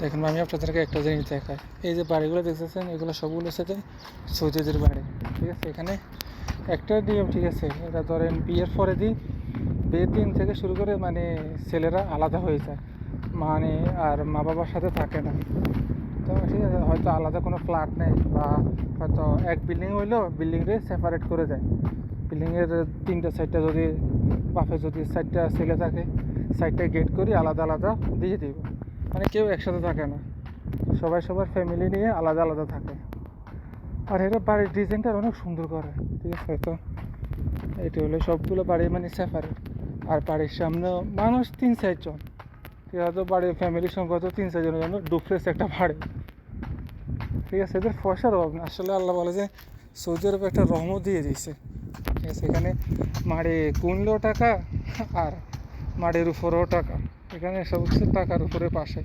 দেখেন আমি আপনাদেরকে একটা জিনিস দেখাই। এই যে বাড়িগুলো দেখতেছেন, এগুলো সবগুলোর সাথে সৌদিদের বাড়ি, ঠিক আছে। এখানে একটা নিয়ম, ঠিক আছে, এটা ধরেন বিয়ের পরে বিয়ের দিন থেকে শুরু করে মানে ছেলেরা আলাদা হয়ে যায়, মানে আর মা বাবার সাথে থাকে না। তো ঠিক আছে, হয়তো আলাদা কোনো ফ্ল্যাট নেই, বা হয়তো এক বিল্ডিং হইলেও বিল্ডিংয়ে সেপারেট করে যায়। বিল্ডিংয়ের তিনটা সাইডটা যদি বাপে যদি সাইডটা ছেলে থাকে, সাইডটা গেট করি আলাদা আলাদা দিয়ে দিব, মানে কেউ একসাথে থাকে না, সবাই সবার ফ্যামিলি নিয়ে আলাদা আলাদা থাকে। আর এরা বাড়ির ডিজাইনটা অনেক সুন্দর করে, ঠিক আছে। তো এটা হলো সবগুলো বাড়ি মানে সেপারেট। আর বাড়ির সামনেও মানুষ 3-4 জন, ঠিক আছে। বাড়ির ফ্যামিলির সংখ্যা তো 3-4 জনের জন্য ডুপ্লেক্স একটা বাড়ি, ঠিক আছে। এদের পয়সার অভাব না আসলে, আল্লাহ বলে যে সৌদি আরবে একটা রহমত দিয়ে দিয়েছে, ঠিক আছে। এখানে মাড়ে গুনলেও টাকা, আর মাড়ের উপরেও টাকা, এখানে সব কিছু টাকার উপরে পাশে।